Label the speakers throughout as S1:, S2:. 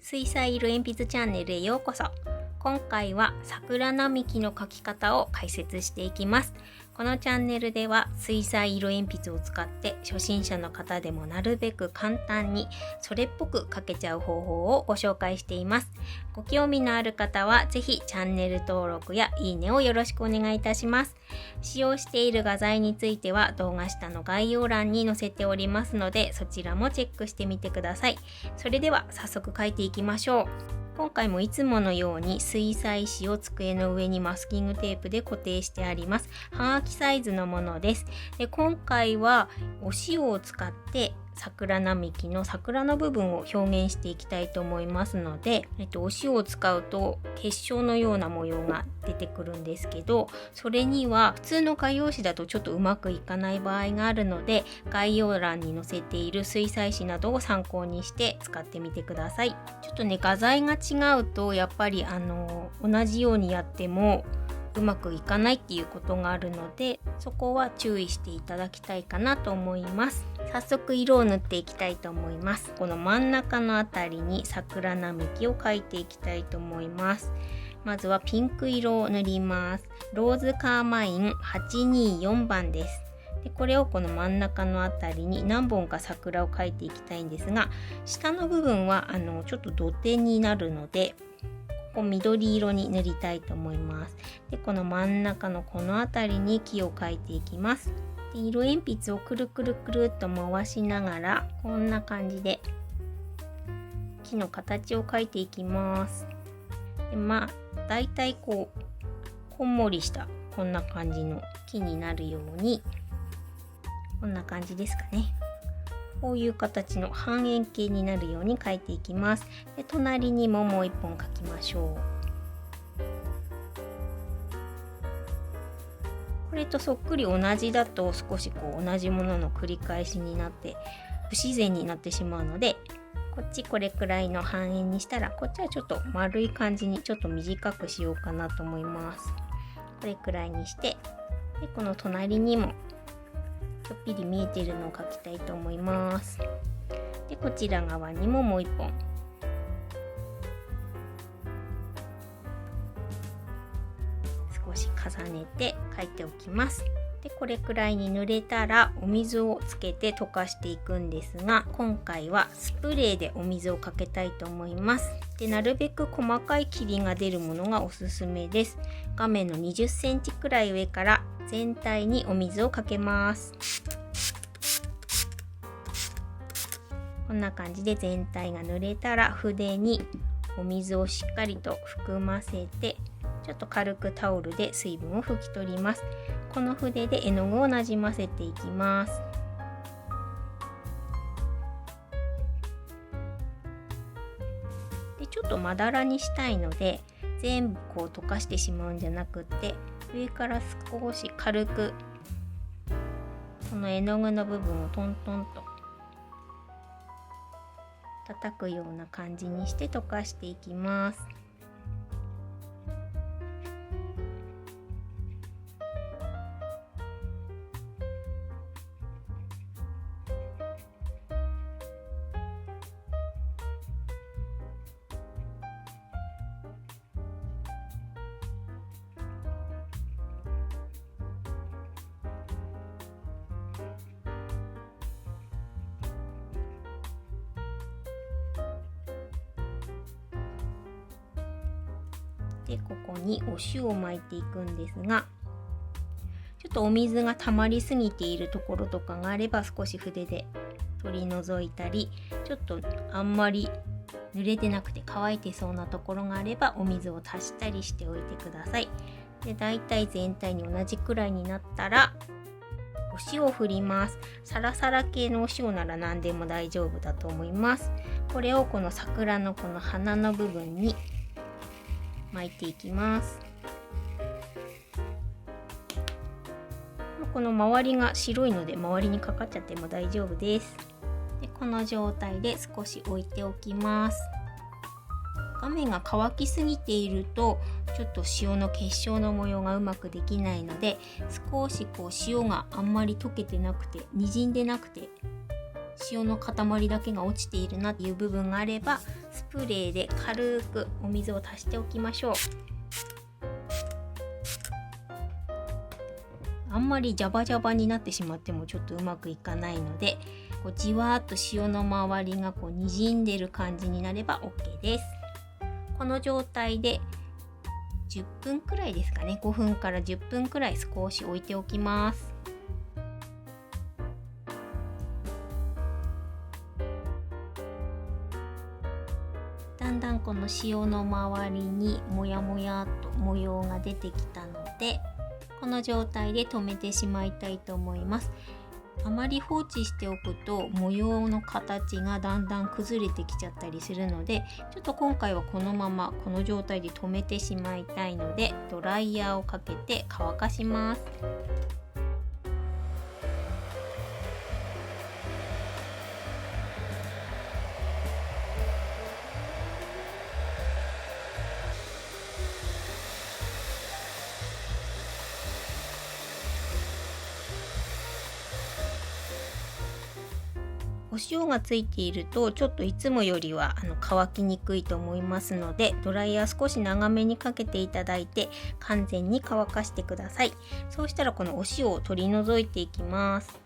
S1: 水彩色鉛筆チャンネルへようこそ。今回は桜並木の描き方を解説していきます。このチャンネルでは水彩色鉛筆を使って初心者の方でもなるべく簡単にそれっぽく描けちゃう方法をご紹介しています。ご興味のある方はぜひチャンネル登録やいいねをよろしくお願いいたします。使用している画材については動画下の概要欄に載せておりますので、そちらもチェックしてみてください。それでは早速描いていきましょう。今回もいつものように水彩紙を机の上にマスキングテープで固定してあります。はがきサイズのものです。で、今回はお塩を使って桜並木の桜の部分を表現していきたいと思いますので、お塩を使うと結晶のような模様が出てくるんですけど、それには普通の画用紙だとちょっとうまくいかない場合があるので、概要欄に載せている水彩紙などを参考にして使ってみてください。ちょっとね、画材が違うとやっぱり同じようにやってもうまくいかないっていうことがあるので、そこは注意していただきたいかなと思います。早速色を塗っていきたいと思います。この真ん中のあたりに桜並木を描いていきたいと思います。まずはピンク色を塗ります。ローズカーマイン824番です。でこれをこの真ん中のあたりに何本か桜を描いていきたいんですが、下の部分はちょっと土手になるので、ここ緑色に塗りたいと思います。でこの真ん中のこのあたりに木を描いていきます。で色鉛筆をくるくるくるっと回しながら、こんな感じで木の形を描いていきます。でだいたいこんもりしたこんな感じの木になるように、こんな感じですかね。こういう形の半円形になるように描いていきます。で隣にももう一本描きましょう。これとそっくり同じだと少し同じものの繰り返しになって不自然になってしまうので、これくらいの半円にしたら、こっちはちょっと丸い感じにちょっと短くしようかなと思います。これくらいにして、でこの隣にもちょっぴり見えているのを描きたいと思います。でこちら側にももう一本少し重ねて描いておきます。でこれくらいに塗れたらお水をつけて溶かしていくんですが、今回はスプレーでお水をかけたいと思います。でなるべく細かい霧が出るものがおすすめです。画面の20センチくらい上から全体にお水をかけます。こんな感じで全体が塗れたら、筆にお水をしっかりと含ませて、ちょっと軽くタオルで水分を拭き取ります。この筆で絵の具をなじませていきます。でちょっとまだらにしたいので、全部溶かしてしまうんじゃなくって、上から少し軽くこの絵の具の部分をトントンと叩くような感じにして溶かしていきます。でここにお塩を巻いていくんですが、ちょっとお水が溜まりすぎているところとかがあれば、少し筆で取り除いたり、ちょっとあんまり濡れてなくて乾いてそうなところがあればお水を足したりしておいてください。でだいたい全体に同じくらいになったらお塩を振ります。サラサラ系のお塩なら何でも大丈夫だと思います。これをこの桜のこの花の部分に巻いていきます。この周りが白いので周りにかかっちゃっても大丈夫です。でこの状態で少し置いておきます。画面が乾きすぎているとちょっと塩の結晶の模様がうまくできないので、少し塩があんまり溶けてなくてにじんでなくて塩の塊だけが落ちているなっていう部分があれば、スプレーで軽くお水を足しておきましょう。あんまりジャバジャバになってしまってもちょっとうまくいかないので、じわーっと塩の周りがにじんでる感じになれば OK です。この状態で10分くらいですかね、5分から10分くらい少し置いておきます。だんだんこの塩の周りにもやもやっと模様が出てきたので、この状態で止めてしまいたいと思います。あまり放置しておくと模様の形がだんだん崩れてきちゃったりするので、ちょっと今回はこのままこの状態で止めてしまいたいので、ドライヤーをかけて乾かします。お塩がついているとちょっといつもよりは乾きにくいと思いますので、ドライヤー少し長めにかけていただいて完全に乾かしてください。そうしたらこのお塩を取り除いていきます。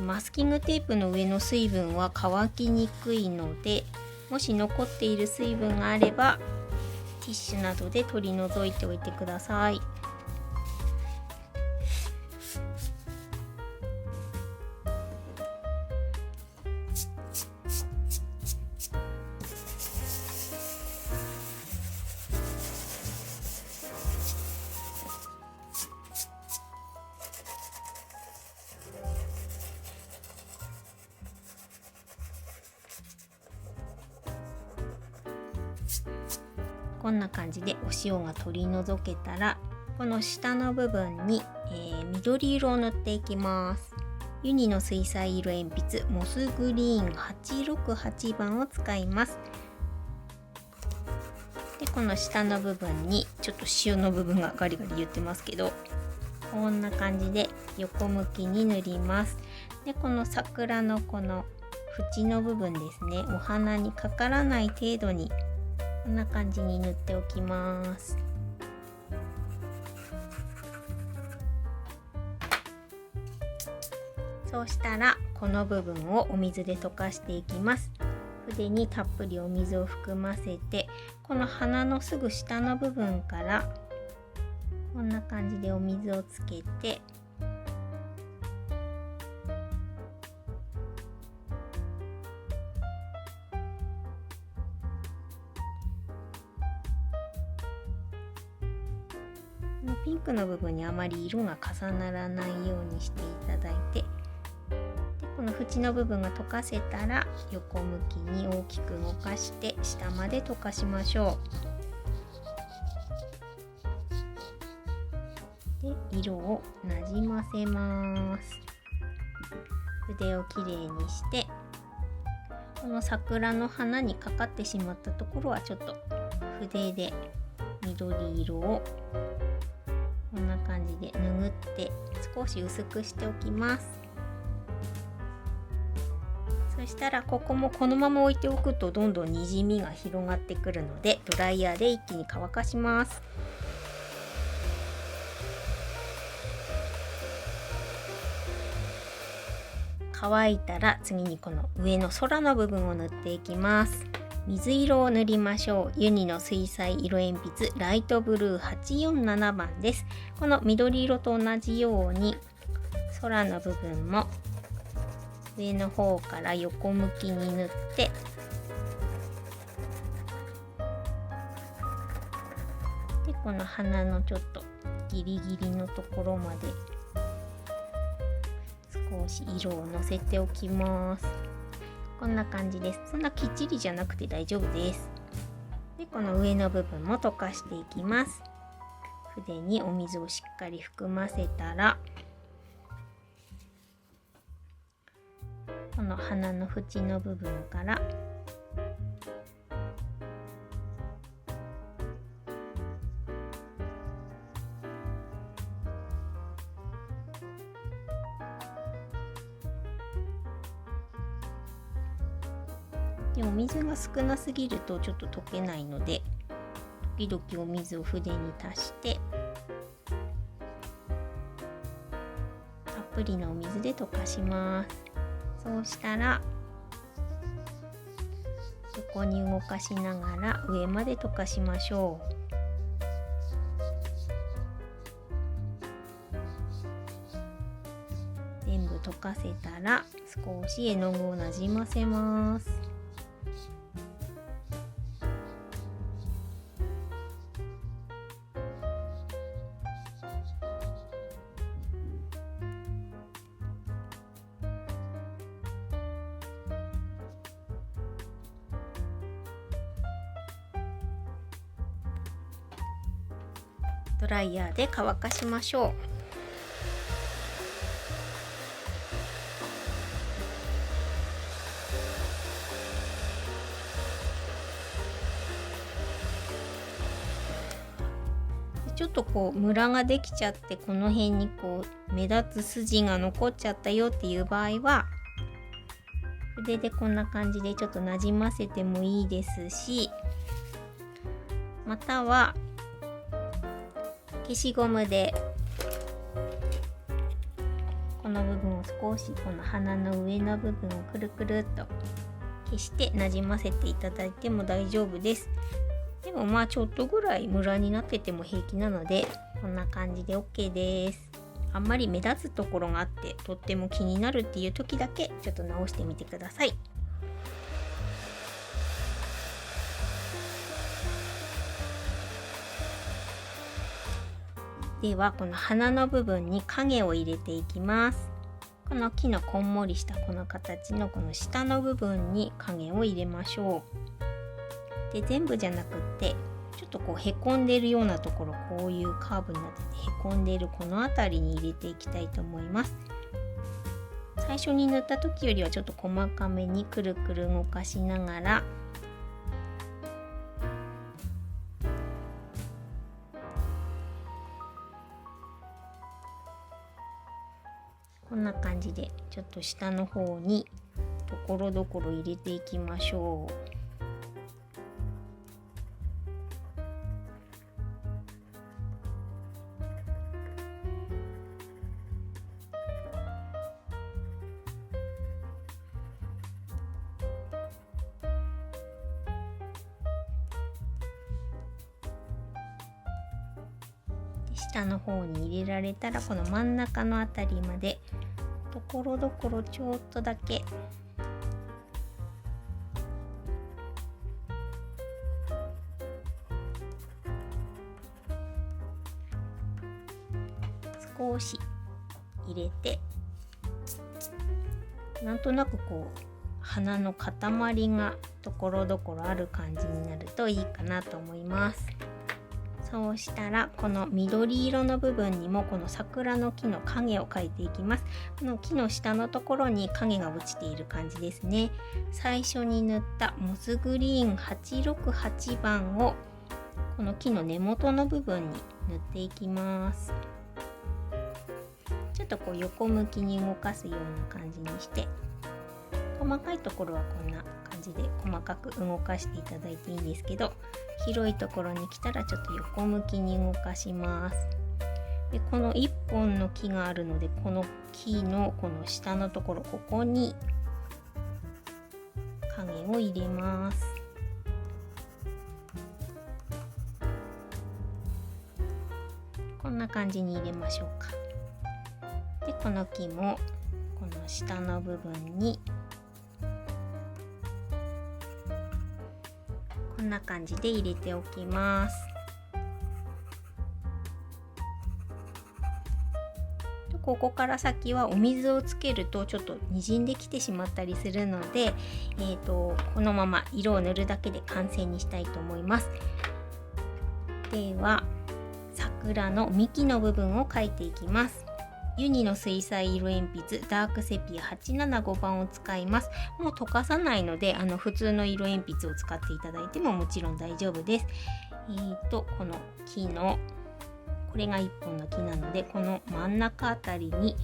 S1: マスキングテープの上の水分は乾きにくいので、もし残っている水分があればティッシュなどで取り除いておいてください。こんな感じでお塩が取り除けたら、この下の部分に、緑色を塗っていきます。ユニの水彩色鉛筆モスグリーン868番を使います。でこの下の部分にちょっと塩の部分がガリガリ言ってますけど、こんな感じで横向きに塗ります。でこの桜のこの縁の部分ですね、お花にかからない程度にこんな感じに塗っておきます。そうしたらこの部分をお水で溶かしていきます。筆にたっぷりお水を含ませて、この花のすぐ下の部分からこんな感じでお水をつけて、ピンクの部分にあまり色が重ならないようにしていただいて、でこの縁の部分が溶かせたら横向きに大きく動かして下まで溶かしましょう。で色をなじませます。筆をきれいにして、この桜の花にかかってしまったところはちょっと筆で緑色をこんな感じで拭って少し薄くしておきます。そしたらここもこのまま置いておくとどんどんにじみが広がってくるので、ドライヤーで一気に乾かします。乾いたら次にこの上の空の部分を塗っていきます。水色を塗りましょう。ユニの水彩色鉛筆ライトブルー847番です。この緑色と同じように空の部分も上の方から横向きに塗って、でこの花のちょっとギリギリのところまで少し色をのせておきます。こんな感じです。そんなきっちりじゃなくて大丈夫です。でこの上の部分も溶かしていきます。筆にお水をしっかり含ませたら、この花の縁の部分からでお水が少なすぎるとちょっと溶けないので、時々お水を筆に足してたっぷりのお水で溶かします。そうしたら横に動かしながら上まで溶かしましょう。全部溶かせたら少し絵の具をなじませます。ドライヤーで乾かしましょう。ちょっとこうムラができちゃって、この辺にこう目立つ筋が残っちゃったよっていう場合は、筆でこんな感じでちょっとなじませてもいいですし、または消しゴムでこの部分を少し、この鼻の上の部分をくるくるっと消してなじませていただいても大丈夫です。でもまあちょっとぐらいムラになってても平気なので、こんな感じで OK です。あんまり目立つところがあってとっても気になるっていう時だけちょっと直してみてください。ではこの鼻の部分に影を入れていきます。この木のこんもりしたこの形のこの下の部分に影を入れましょう。で全部じゃなくってちょっとこうへこんでいるようなところ、こういうカーブになっててへこんでいるこの辺りに入れていきたいと思います。最初に塗った時よりはちょっと細かめにくるくる動かしながらこんな感じでちょっと下の方にところどころ入れていきましょう。下の方に入れられたらこの真ん中のあたりまでところどころちょっとだけ少し入れて、なんとなくこう鼻の塊がところどころある感じになるといいかなと思います。そうしたらこの緑色の部分にもこの桜の木の影を描いていきます。この木の下のところに影が落ちている感じですね。最初に塗ったモスグリーン868番をこの木の根元の部分に塗っていきます。ちょっとこう横向きに動かすような感じにして、細かいところはこんな感じで細かく動かしていただいていいんですけど、広いところに来たらちょっと横向きに動かします。でこの1本の木があるので、この木のこの下のところ、ここに影を入れます。こんな感じに入れましょうか。でこの木もこの下の部分にこんな感じで入れておきます。ここから先はお水をつけるとちょっとにじんできてしまったりするので、このまま色を塗るだけで完成にしたいと思います。では桜の幹の部分を描いていきます。ユニの水彩色鉛筆ダークセピア875番を使います。もう溶かさないので普通の色鉛筆を使っていただいてももちろん大丈夫です。この木のこれが1本の木なので、この真ん中あたりに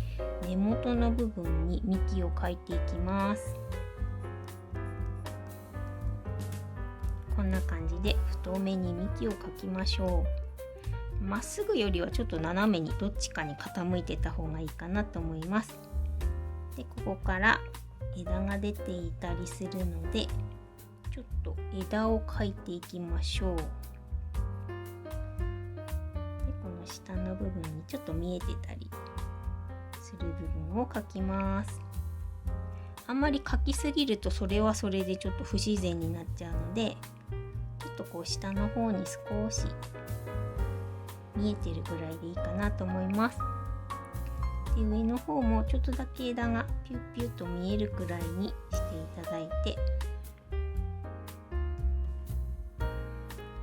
S1: 根元の部分に幹を描いていきます。こんな感じで太めに幹を描きましょう。まっすぐよりはちょっと斜めにどっちかに傾いてた方がいいかなと思います。でここから枝が出ていたりするのでちょっと枝を描いていきましょう。でこの下の部分にちょっと見えてたりする部分を描きます。あんまり描きすぎるとそれはそれでちょっと不自然になっちゃうので、ちょっとこう下の方に少し見えてるぐらいでいいかなと思います。で上の方もちょっとだけ枝がピュッピュッと見えるくらいにしていただいて、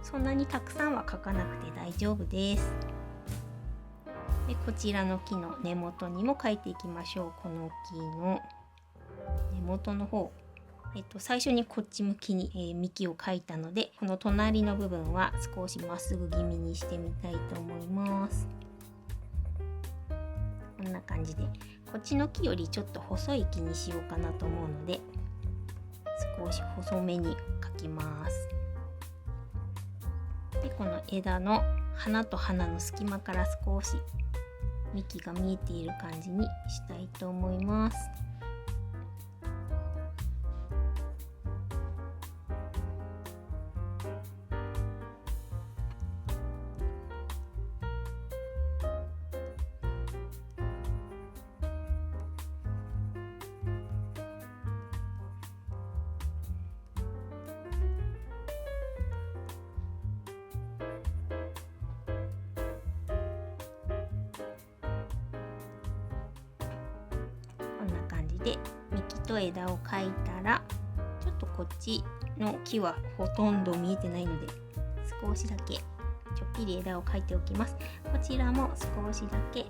S1: そんなにたくさんは描かなくて大丈夫です。でこちらの木の根元にも描いていきましょう。この木の根元の方、最初にこっち向きに、幹を描いたので、この隣の部分は少しまっすぐ気味にしてみたいと思います。こんな感じでこっちの木よりちょっと細い木にしようかなと思うので、少し細めに描きます。でこの枝の花と花の隙間から少し幹が見えている感じにしたいと思います。こんな感じで幹と枝を描いたら、ちょっとこっちの木はほとんど見えてないので少しだけちょっぴり枝を描いておきます。こちらも少しだけ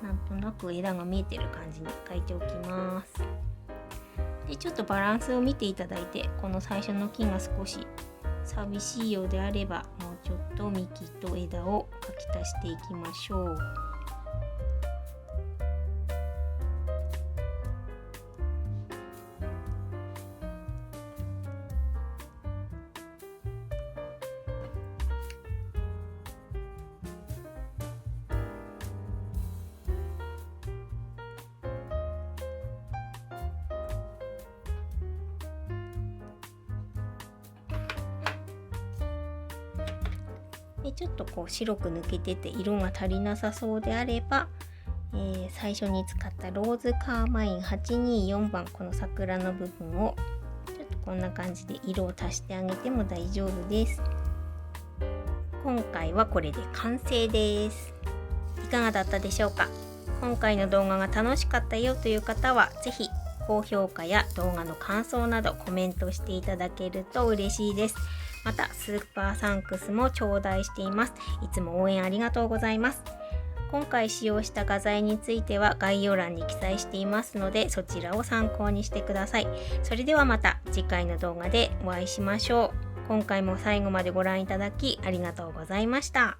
S1: なんとなく枝が見えてる感じに描いておきます。でちょっとバランスを見ていただいて、この最初の木が少し寂しいようであれば、もうちょっと幹と枝を描き足していきましょう。でちょっとこう白く抜けてて色が足りなさそうであれば、最初に使ったローズカーマイン824番、この桜の部分をちょっとこんな感じで色を足してあげても大丈夫です。今回はこれで完成です。いかがだったでしょうか。今回の動画が楽しかったよという方は是非高評価や動画の感想などコメントしていただけると嬉しいです。またスーパーサンクスも頂戴しています。いつも応援ありがとうございます。今回使用した画材については概要欄に記載していますので、そちらを参考にしてください。それではまた次回の動画でお会いしましょう。今回も最後までご覧いただきありがとうございました。